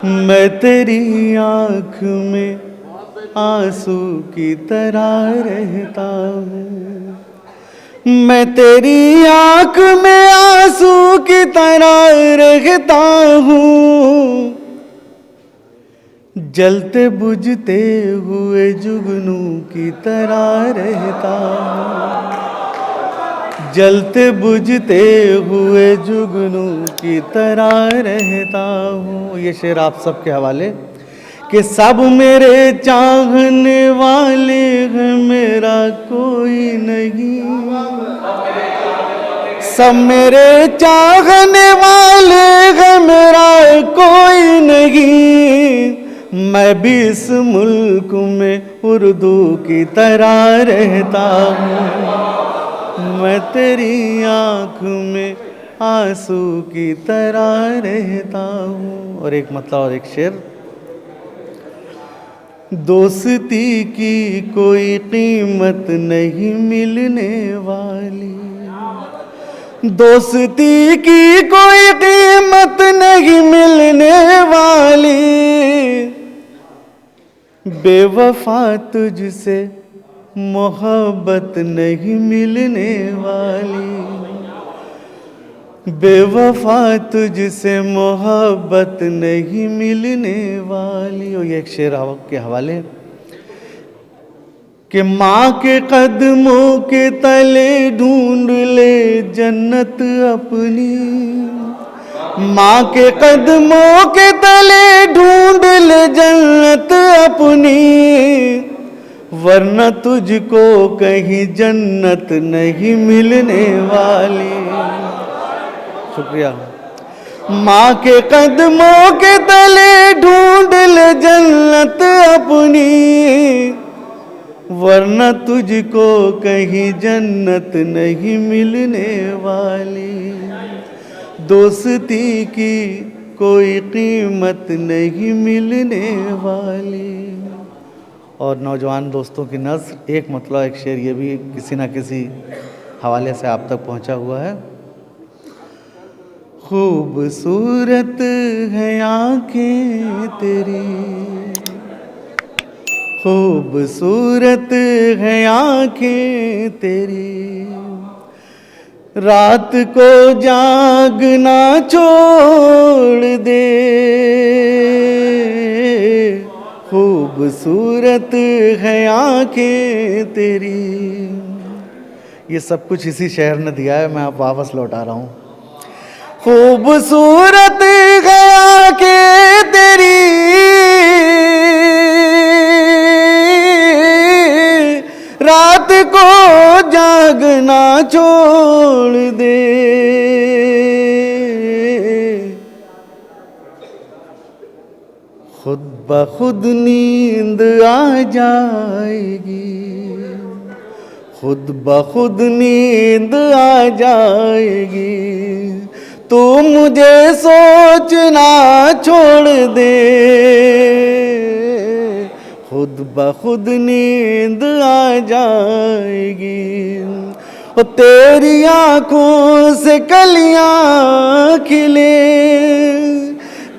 मैं तेरी आँख में आंसू की तरह रहता हूँ। मैं तेरी आँख में आंसू की तरह रहता हूँ। जलते बुझते हुए जुगनू की तरह रहता हूँ। जलते बुझते हुए जुगनू की तरह रहता हूँ। ये शेर आप सबके हवाले कि सब मेरे चाहने वाले हैं, मेरा कोई नहीं। सब मेरे चाहने वाले हैं, मेरा कोई नहीं। मैं भी इस मुल्क में उर्दू की तरह रहता हूँ। मैं तेरी आँख में आंसू की तरह रहता हूँ। और एक मतलब और एक शेर। दोस्ती की कोई कीमत नहीं मिलने वाली। दोस्ती की कोई कीमत नहीं मिलने वाली। बेवफा तुझसे मोहब्बत नहीं मिलने वाली। बेवफा तुझसे मोहब्बत नहीं मिलने वाली। और ये एक शेर के हवाले कि माँ के कदमों के तले ढूंढ ले जन्नत अपनी। माँ के कदमों के तले ढूंढ ले जन्नत अपनी। वरना तुझको कहीं जन्नत नहीं मिलने वाली। शुक्रिया। माँ के कदमों के तले ढूंढ ले जन्नत अपनी। वरना तुझको कहीं जन्नत नहीं मिलने वाली। दोस्ती की कोई कीमत नहीं मिलने वाली। और नौजवान दोस्तों की नज़्र एक मतलब एक शेर ये भी किसी न किसी हवाले से आप तक पहुंचा हुआ है। खूबसूरत है आँखें तेरी, खूबसूरत है आँखें तेरी। रात को जागना छोड़ दे। खूबसूरत है आँखें तेरी। ये सब कुछ इसी शहर ने दिया है, मैं आप वापस लौटा रहा हूँ। खूबसूरत है आँखें तेरी। रात को जागना छोड़ दे। खुद ब खुद नींद आ जाएगी। खुद ब खुद नींद आ जाएगी। तू मुझे सोचना छोड़ दे। खुद ब खुद नींद आ जाएगी। ओ तेरी आँखों से कलियाँ खिले।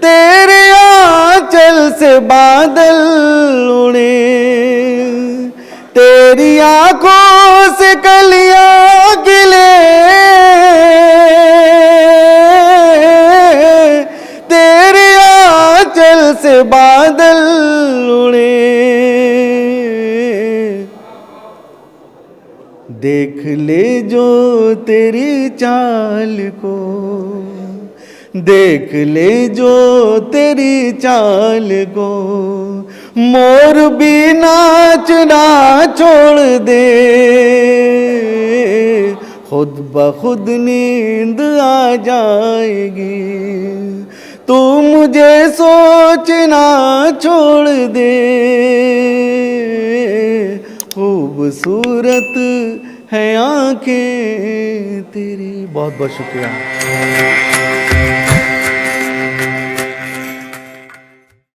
तेरे आँचल से बादल उड़े। तेरी आँखों से कलियाँ खिले। तेरे आँचल से बादल उड़े। देख ले जो तेरी चाल को। देख ले जो तेरी चाल को। मोर भी नाचना छोड़ दे। खुद ब खुद नींद आ जाएगी। तू मुझे सोचना छोड़ दे। खूबसूरत है आँखें तेरी। बहुत बहुत शुक्रिया।